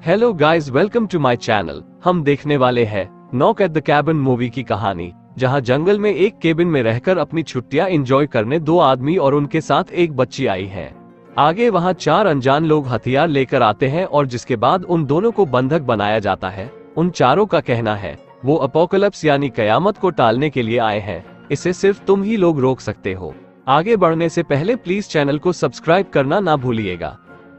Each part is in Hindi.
Hello guys, welcome to my channel. हम देखने वाले हैं Knock at the Cabin movie की कहानी, जहां जंगल में एक केबिन में रहकर अपनी छुट्टियां एंजॉय करने दो आदमी और उनके साथ एक बच्ची आई हैं। आगे वहां चार अनजान लोग हथियार लेकर आते हैं और जिसके बाद उन दोनों को बंधक बनाया जाता है। उन चारों का कहना है वो अपोकलिप्स यानी कयामत को टालने के लिए आए हैं। इसे सिर्फ तुम ही लोग रोक सकते हो। आगे बढ़ने से पहले प्लीज चैनल को सब्सक्राइब करना ना भूलिएगा।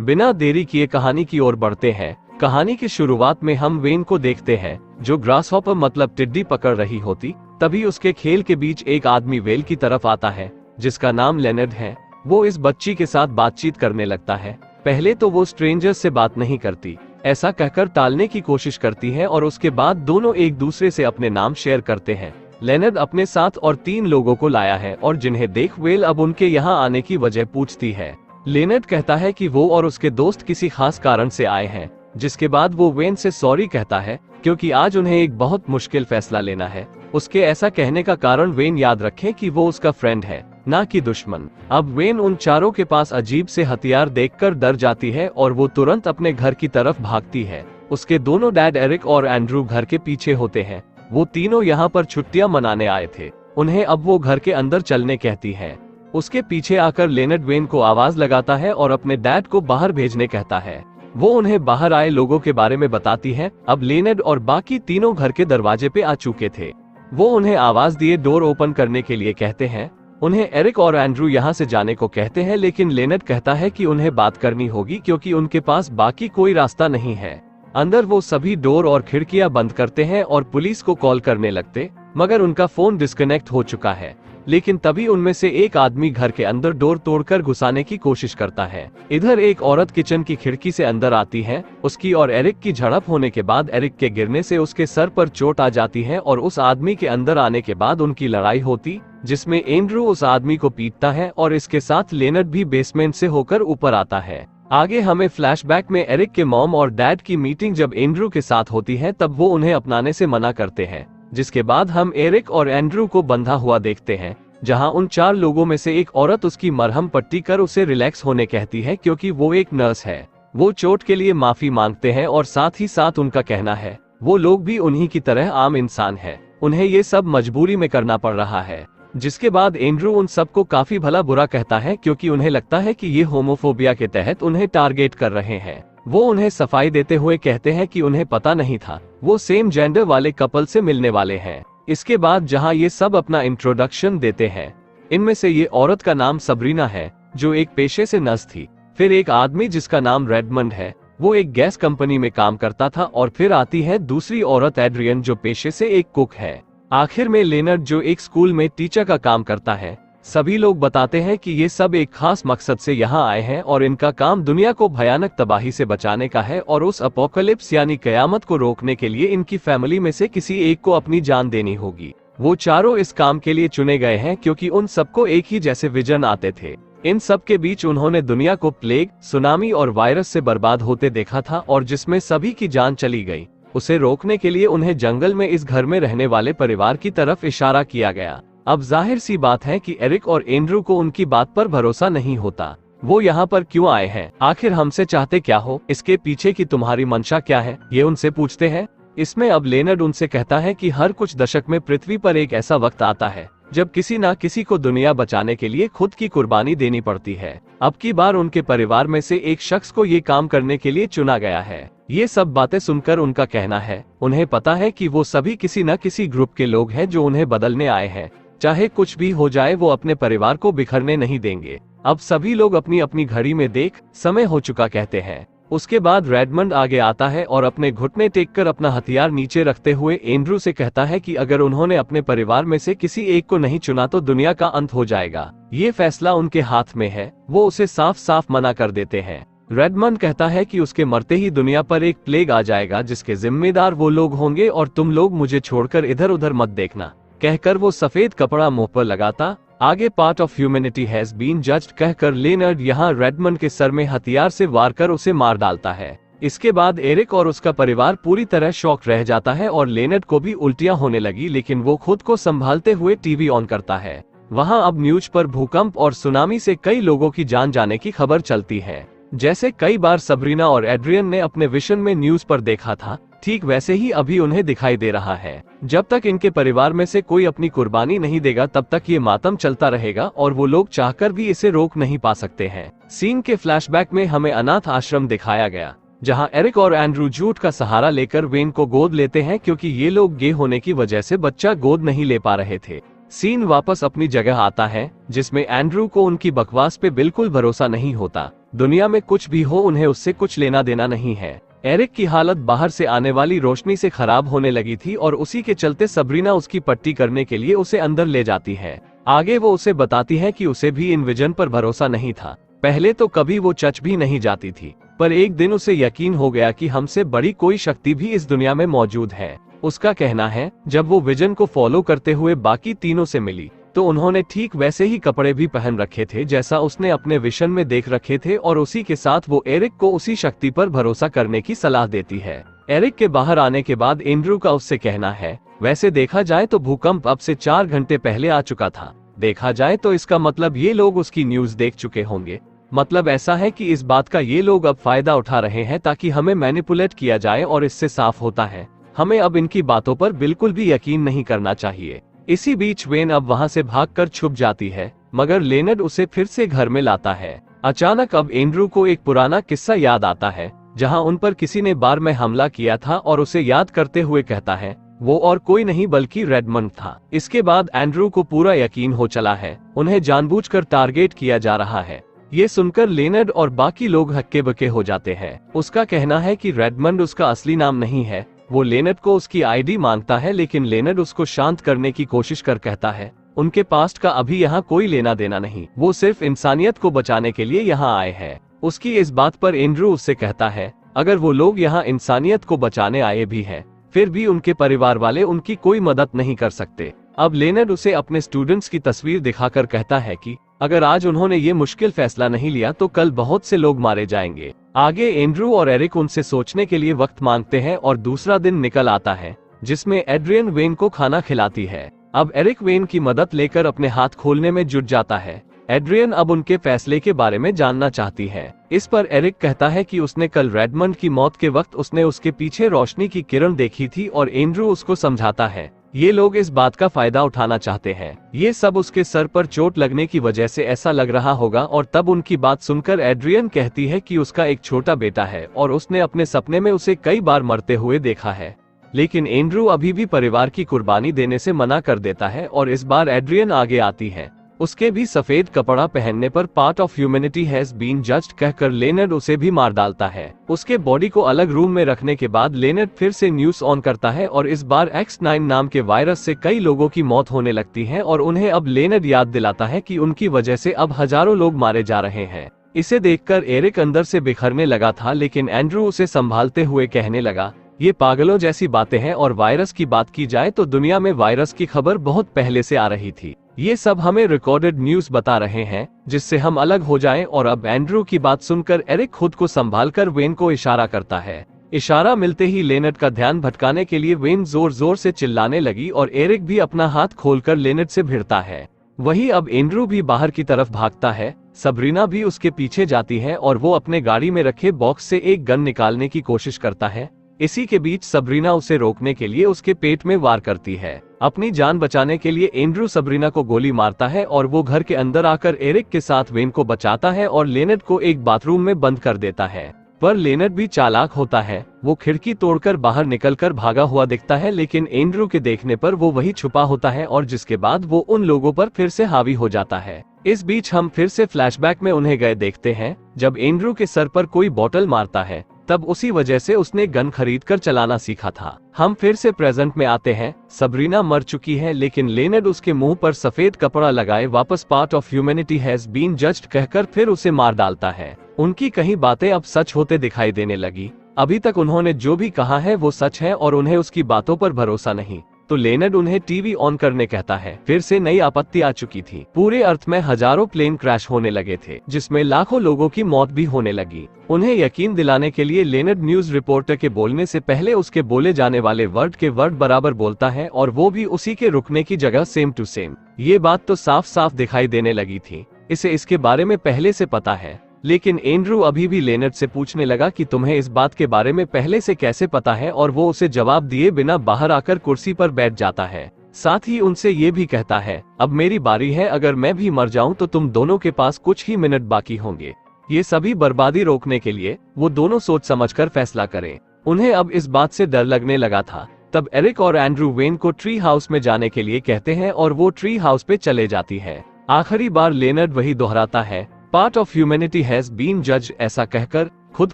बिना देरी किए कहानी की ओर बढ़ते हैं। कहानी की शुरुआत में हम वेन को देखते हैं जो ग्रासहॉपर मतलब टिड्डी पकड़ रही होती। तभी उसके खेल के बीच एक आदमी वेल की तरफ आता है जिसका नाम लेनर्ड है। वो इस बच्ची के साथ बातचीत करने लगता है। पहले तो वो स्ट्रेंजर से बात नहीं करती, ऐसा कहकर टालने की कोशिश करती है और उसके बाद दोनों एक दूसरे से अपने नाम शेयर करते हैं। लेनर्ड अपने साथ और 3 लोगों को लाया है और जिन्हें देख वेल अब उनके यहाँ आने की वजह पूछती है। लेनर्ड कहता है कि वो और उसके दोस्त किसी खास कारण से आए हैं, जिसके बाद वो वेन से सॉरी कहता है क्योंकि आज उन्हें एक बहुत मुश्किल फैसला लेना है। उसके ऐसा कहने का कारण वेन याद रखे कि वो उसका फ्रेंड है, ना कि दुश्मन। अब वेन उन चारों के पास अजीब से हथियार देखकर डर जाती है और वो तुरंत अपने घर की तरफ भागती है। उसके दोनों डैड एरिक और एंड्रू घर के पीछे होते हैं। वो तीनों यहाँ पर छुट्टियां मनाने आए थे। उन्हें अब वो घर के अंदर चलने कहती है। उसके पीछे आकर लेनर्ड वेन को आवाज लगाता है और अपने डैड को बाहर भेजने कहता है। वो उन्हें बाहर आए लोगों के बारे में बताती है। अब लेनर्ड और बाकी तीनों घर के दरवाजे पे आ चुके थे। वो उन्हें आवाज दिए डोर ओपन करने के लिए कहते हैं। उन्हें एरिक और एंड्रू यहाँ से जाने को कहते हैं, लेकिन लेनर्ड कहता है कि उन्हें बात करनी होगी क्योंकि उनके पास बाकी कोई रास्ता नहीं है। अंदर वो सभी डोर और खिड़कियां बंद करते हैं और पुलिस को कॉल करने लगते, मगर उनका फोन डिस्कनेक्ट हो चुका है। लेकिन तभी उनमें से एक आदमी घर के अंदर डोर तोड़कर घुसाने की कोशिश करता है। इधर एक औरत किचन की खिड़की से अंदर आती है। उसकी और एरिक की झड़प होने के बाद एरिक के गिरने से उसके सर पर चोट आ जाती है और उस आदमी के अंदर आने के बाद उनकी लड़ाई होती, जिसमें एंड्रू उस आदमी को पीटता है और इसके साथ लेनर्ड भी बेसमेंट से होकर ऊपर आता है। आगे हमें फ्लैशबैक में एरिक के मॉम और डैड की मीटिंग जब एंड्रू के साथ होती है तब वो उन्हें अपनाने से मना करते हैं। जिसके बाद हम एरिक और एंड्रू को बंधा हुआ देखते हैं, जहां उन 4 लोगों में से एक औरत उसकी मरहम पट्टी कर उसे रिलैक्स होने कहती है क्योंकि वो एक नर्स है। वो चोट के लिए माफी मांगते हैं और साथ ही साथ उनका कहना है वो लोग भी उन्हीं की तरह आम इंसान है, उन्हें ये सब मजबूरी में करना पड़ रहा है। जिसके बाद एंड्रू उन सबको काफी भला बुरा कहता है क्योंकि उन्हें लगता है कि ये होमोफोबिया के तहत उन्हें टारगेट कर रहे हैं। वो उन्हें सफाई देते हुए कहते हैं कि उन्हें पता नहीं था वो सेम जेंडर वाले कपल से मिलने वाले हैं। इसके बाद जहां ये सब अपना इंट्रोडक्शन देते हैं, इनमें से ये औरत का नाम सबरीना है जो एक पेशे से नर्स थी। फिर एक आदमी जिसका नाम रेडमंड है, वो एक गैस कंपनी में काम करता था। और फिर आती है दूसरी औरत एड्रियन जो पेशे से एक कुक है। आखिर में लेनर्ड जो एक स्कूल में टीचर का काम करता है। सभी लोग बताते हैं कि ये सब एक खास मकसद से यहाँ आए हैं और इनका काम दुनिया को भयानक तबाही से बचाने का है और उस अपोकलिप्स यानी कयामत को रोकने के लिए इनकी फैमिली में से किसी एक को अपनी जान देनी होगी। वो चारों इस काम के लिए चुने गए हैं क्योंकि उन सबको एक ही जैसे विजन आते थे। इन सब के बीच उन्होंने दुनिया को प्लेग, सुनामी और वायरस से बर्बाद होते देखा था और जिसमें सभी की जान चली गई। उसे रोकने के लिए उन्हें जंगल में इस घर में रहने वाले परिवार की तरफ इशारा किया गया। अब जाहिर सी बात है कि एरिक और एंड्रू को उनकी बात पर भरोसा नहीं होता। वो यहाँ पर क्यों आए हैं, आखिर हमसे चाहते क्या हो, इसके पीछे की तुम्हारी मंशा क्या है, ये उनसे पूछते हैं। इसमें अब लेनर्ड उनसे कहता है कि हर कुछ दशक में पृथ्वी पर एक ऐसा वक्त आता है जब किसी ना किसी को दुनिया बचाने के लिए खुद की कुर्बानी देनी पड़ती है। अब की बार उनके परिवार में से एक शख्स को ये काम करने के लिए चुना गया है। ये सब बातें सुनकर उनका कहना है उन्हें पता है कि वो सभी किसी न किसी ग्रुप के लोग हैं जो उन्हें बदलने आए हैं। चाहे कुछ भी हो जाए वो अपने परिवार को बिखरने नहीं देंगे। अब सभी लोग अपनी अपनी घड़ी में देख समय हो चुका कहते हैं। उसके बाद रेडमंड आगे आता है और अपने घुटने टेक कर अपना हथियार नीचे रखते हुए एंड्रू से कहता है कि अगर उन्होंने अपने परिवार में से किसी एक को नहीं चुना तो दुनिया का अंत हो जाएगा। ये फैसला उनके हाथ में है। वो उसे साफ साफ मना कर देते हैं। रेडमंड कहता है कि उसके मरते ही दुनिया पर एक प्लेग आ जाएगा जिसके जिम्मेदार वो लोग होंगे और तुम लोग मुझे छोड़कर इधर उधर मत देखना। कहकर वो सफेद कपड़ा मुंह पर लगाता आगे part of humanity has been judged कहकर लेनर्ड यहाँ रेडमंड के सर में हथियार से वार कर उसे मार डालता है। इसके बाद एरिक और उसका परिवार पूरी तरह शॉक रह जाता है और लेनर्ड को भी उल्टियां होने लगी, लेकिन वो खुद को संभालते हुए टीवी ऑन करता है। वहां अब न्यूज पर भूकंप और सुनामी से कई लोगों की जान जाने की खबर चलती है। जैसे कई बार सबरीना और एड्रियन ने अपने विजन में न्यूज पर देखा था, ठीक वैसे ही अभी उन्हें दिखाई दे रहा है। जब तक इनके परिवार में से कोई अपनी कुर्बानी नहीं देगा तब तक ये मातम चलता रहेगा और वो लोग चाहकर भी इसे रोक नहीं पा सकते हैं। सीन के फ्लैशबैक में हमें अनाथ आश्रम दिखाया गया, जहां एरिक और एंड्रू झूठ का सहारा लेकर वेन को गोद लेते हैं क्योंकि ये लोग गे होने की वजह से बच्चा गोद नहीं ले पा रहे थे। सीन वापस अपनी जगह आता है, जिसमें एंड्रू को उनकी बकवास पे बिल्कुल भरोसा नहीं होता। दुनिया में कुछ भी हो, उन्हें उससे कुछ लेना देना नहीं है। एरिक की हालत बाहर से आने वाली रोशनी से खराब होने लगी थी और उसी के चलते सबरीना उसकी पट्टी करने के लिए उसे अंदर ले जाती है। आगे वो उसे बताती है कि उसे भी इन विजन पर भरोसा नहीं था। पहले तो कभी वो चच भी नहीं जाती थी, पर एक दिन उसे यकीन हो गया कि हमसे बड़ी कोई शक्ति भी इस दुनिया में मौजूद है। उसका कहना है, जब वो विजन को फॉलो करते हुए बाकी तीनों से मिली तो उन्होंने ठीक वैसे ही कपड़े भी पहन रखे थे जैसा उसने अपने विजन में देख रखे थे, और उसी के साथ वो एरिक को उसी शक्ति पर भरोसा करने की सलाह देती है। एरिक के बाहर आने के बाद एंड्रू का उससे कहना है, वैसे देखा जाए तो भूकंप अब से 4 घंटे पहले आ चुका था। देखा जाए तो इसका मतलब ये लोग उसकी न्यूज देख चुके होंगे। मतलब ऐसा है कि इस बात का ये लोग अब फायदा उठा रहे हैं ताकि हमें मैनिपुलेट किया जाए, और इससे साफ होता है हमें अब इनकी बातों पर बिल्कुल भी यकीन नहीं करना चाहिए। इसी बीच वेन अब वहां से भागकर छुप जाती है, मगर लेनर्ड उसे फिर से घर में लाता है। अचानक अब एंड्रू को एक पुराना किस्सा याद आता है, जहां उन पर किसी ने बार में हमला किया था, और उसे याद करते हुए कहता है, वो और कोई नहीं बल्कि रेडमंड था। इसके बाद एंड्रू को पूरा यकीन हो चला है, उन्हें जानबूझकर टारगेट किया जा रहा है। ये सुनकर लेनर्ड और बाकी लोग हक्के बके हो जाते हैं। उसका कहना है कि रेडमंड उसका असली नाम नहीं है। वो लेनर्ड को उसकी आईडी मांगता है, लेकिन लेनर्ड उसको शांत करने की कोशिश कर कहता है, उनके पास्ट का अभी यहाँ कोई लेना देना नहीं, वो सिर्फ इंसानियत को बचाने के लिए यहाँ आए हैं। उसकी इस बात पर एंड्रू उससे कहता है, अगर वो लोग यहाँ इंसानियत को बचाने आए भी हैं, फिर भी उनके परिवार वाले उनकी कोई मदद नहीं कर सकते। अब लेनर्ड उसे अपने स्टूडेंट्स की तस्वीर दिखाकर कहता है कि अगर आज उन्होंने ये मुश्किल फैसला नहीं लिया तो कल बहुत से लोग मारे जाएंगे। आगे एंड्रू और एरिक उनसे सोचने के लिए वक्त मांगते हैं और दूसरा दिन निकल आता है, जिसमें एड्रियन वेन को खाना खिलाती है। अब एरिक वेन की मदद लेकर अपने हाथ खोलने में जुट जाता है। एड्रियन अब उनके फैसले के बारे में जानना चाहती है। इस पर एरिक कहता है कि उसने कल रेडमंड की मौत के वक्त उसने उसके पीछे रोशनी की किरण देखी थी, और एंड्रू उसको समझाता है ये लोग इस बात का फायदा उठाना चाहते हैं। ये सब उसके सर पर चोट लगने की वजह से ऐसा लग रहा होगा। और तब उनकी बात सुनकर एड्रियन कहती है कि उसका एक छोटा बेटा है और उसने अपने सपने में उसे कई बार मरते हुए देखा है। लेकिन एंड्रू अभी भी परिवार की कुर्बानी देने से मना कर देता है, और इस बार एड्रियन आगे आती है। उसके भी सफेद कपड़ा पहनने पर part of humanity has been judged कहकर लेनर्ड उसे भी मार डालता है। उसके बॉडी को अलग रूम में रखने के बाद लेनर्ड फिर से न्यूज ऑन करता है, और इस बार X9 नाम के वायरस से कई लोगों की मौत होने लगती है, और उन्हें अब लेनर्ड याद दिलाता है कि उनकी वजह से अब हजारों लोग मारे जा रहे हैं। इसे देखकर एरिक अंदर से बिखरने लगा था, लेकिन एंड्रू उसे संभालते हुए कहने लगा, ये पागलों जैसी बातें हैं, और वायरस की बात की जाए तो दुनिया में वायरस की खबर बहुत पहले से आ रही थी। ये सब हमें रिकॉर्डेड न्यूज बता रहे हैं जिससे हम अलग हो जाएं। और अब एंड्रू की बात सुनकर एरिक खुद को संभालकर वेन को इशारा करता है। इशारा मिलते ही लेनर्ड का ध्यान भटकाने के लिए वेन जोर जोर से चिल्लाने लगी, और एरिक भी अपना हाथ खोलकर लेनर्ड से भिड़ता है। वही अब एंड्रू भी बाहर की तरफ भागता है। सबरीना भी उसके पीछे जाती है, और वो अपने गाड़ी में रखे बॉक्स से एक गन निकालने की कोशिश करता है। इसी के बीच सबरीना उसे रोकने के लिए उसके पेट में वार करती है। अपनी जान बचाने के लिए एंड्रू सबरीना को गोली मारता है, और वो घर के अंदर आकर एरिक के साथ वेन को बचाता है और लेनर्ड को एक बाथरूम में बंद कर देता है। पर लेनर्ड भी चालाक होता है, वो खिड़की तोड़कर बाहर निकलकर भागा हुआ दिखता है, लेकिन एंड्रू के देखने पर वो वही छुपा होता है, और जिसके बाद वो उन लोगों पर फिर से हावी हो जाता है। इस बीच हम फिर से फ्लैशबैक में उन्हें गए देखते हैं, जब एंड्रू के सर पर कोई बॉटल मारता है, तब उसी वजह से उसने गन खरीदकर चलाना सीखा था। हम फिर से प्रेजेंट में आते हैं। सबरीना मर चुकी है, लेकिन लेनर्ड उसके मुंह पर सफेद कपड़ा लगाए वापस part of humanity has been judged कहकर फिर उसे मार डालता है। उनकी कहीं बातें अब सच होते दिखाई देने लगी। अभी तक उन्होंने जो भी कहा है वो सच है, और उन्हें उसकी बातों पर भरोसा नहीं। तो लेनर्ड उन्हें टीवी ऑन करने कहता है। फिर से नई आपत्ति आ चुकी थी। पूरे अर्थ में हजारों प्लेन क्रैश होने लगे थे, जिसमें लाखों लोगों की मौत भी होने लगी। उन्हें यकीन दिलाने के लिए लेनर्ड न्यूज रिपोर्टर के बोलने से पहले उसके बोले जाने वाले वर्ड के वर्ड बराबर बोलता है, और वो भी उसी के रुकने की जगह सेम टू सेम। ये बात तो साफ साफ दिखाई देने लगी थी। इसे इसके बारे में पहले से पता है। लेकिन एंड्रू अभी भी लेनर्ड से पूछने लगा कि तुम्हें इस बात के बारे में पहले से कैसे पता है, और वो उसे जवाब दिए बिना बाहर आकर कुर्सी पर बैठ जाता है। साथ ही उनसे ये भी कहता है, अब मेरी बारी है, अगर मैं भी मर जाऊं तो तुम दोनों के पास कुछ ही मिनट बाकी होंगे। ये सभी बर्बादी रोकने के लिए वो दोनों सोच समझकर फैसला करें। उन्हें अब इस बात से डर लगने लगा था। तब एरिक और एंड्रू वेन को ट्री हाउस में जाने के लिए कहते हैं और वो ट्री हाउस पे चले जाती है। आखिरी बार लेनर्ड वही दोहराता है, part of humanity has been जज, ऐसा कहकर खुद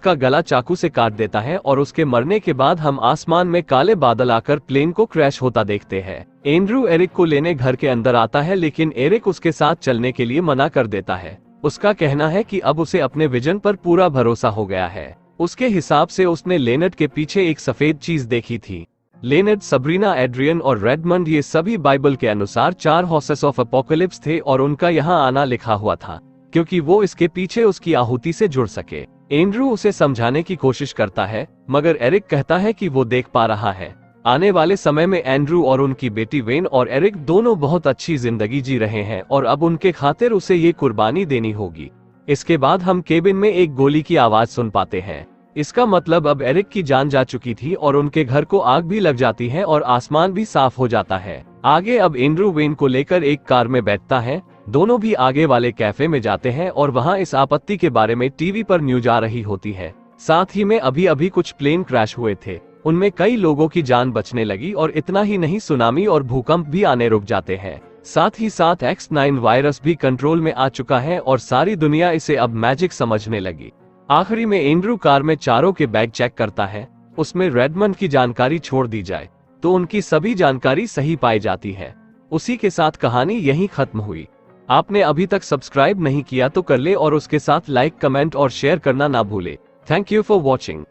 का गला चाकू से काट देता है। और उसके मरने के बाद हम आसमान में काले बादल आकर प्लेन को क्रैश होता देखते हैं। एंड्रू एरिक को लेने घर के अंदर आता है, लेकिन एरिक उसके साथ चलने के लिए मना कर देता है। उसका कहना है कि अब उसे अपने विजन पर पूरा भरोसा हो गया है। उसके हिसाब से उसने लेनर्ड के पीछे एक सफेद चीज देखी थी। लेनर्ड, सबरीना, एड्रियन और रेडमंड, ये सभी बाइबल के अनुसार 4 हॉर्सेस ऑफ अपोकलिप्स थे और उनका यहाँ आना लिखा हुआ था, क्योंकि वो इसके पीछे उसकी आहुति से जुड़ सके। एंड्रू उसे समझाने की कोशिश करता है, मगर एरिक कहता है कि वो देख पा रहा है। आने वाले समय में एंड्रू और उनकी बेटी वेन और एरिक दोनों बहुत अच्छी जिंदगी जी रहे हैं और अब उनके खातिर उसे ये कुर्बानी देनी होगी। इसके बाद हम केबिन में एक गोली की आवाज सुन पाते हैं। इसका मतलब अब एरिक की जान जा चुकी थी और उनके घर को आग भी लग जाती है और आसमान भी साफ हो जाता है। आगे अब एंड्रू वेन को लेकर एक कार में बैठता है। दोनों भी आगे वाले कैफे में जाते हैं और वहां इस आपत्ति के बारे में टीवी पर न्यूज आ रही होती है। साथ ही में अभी अभी कुछ प्लेन क्रैश हुए थे, उनमें कई लोगों की जान बचने लगी और इतना ही नहीं, सुनामी और भूकंप भी आने रुक जाते हैं। साथ ही साथ X9 वायरस भी कंट्रोल में आ चुका है और सारी दुनिया इसे अब मैजिक समझने लगी। आखिरी में एंड्रू कार में चारों के बैग चेक करता है, उसमें रेडमंड की जानकारी छोड़ दी जाए तो उनकी सभी जानकारी सही पाई जाती है। उसी के साथ कहानी यहीं खत्म हुई। आपने अभी तक सब्सक्राइब नहीं किया तो कर ले और उसके साथ लाइक, कमेंट और शेयर करना ना भूले। Thank you for watching.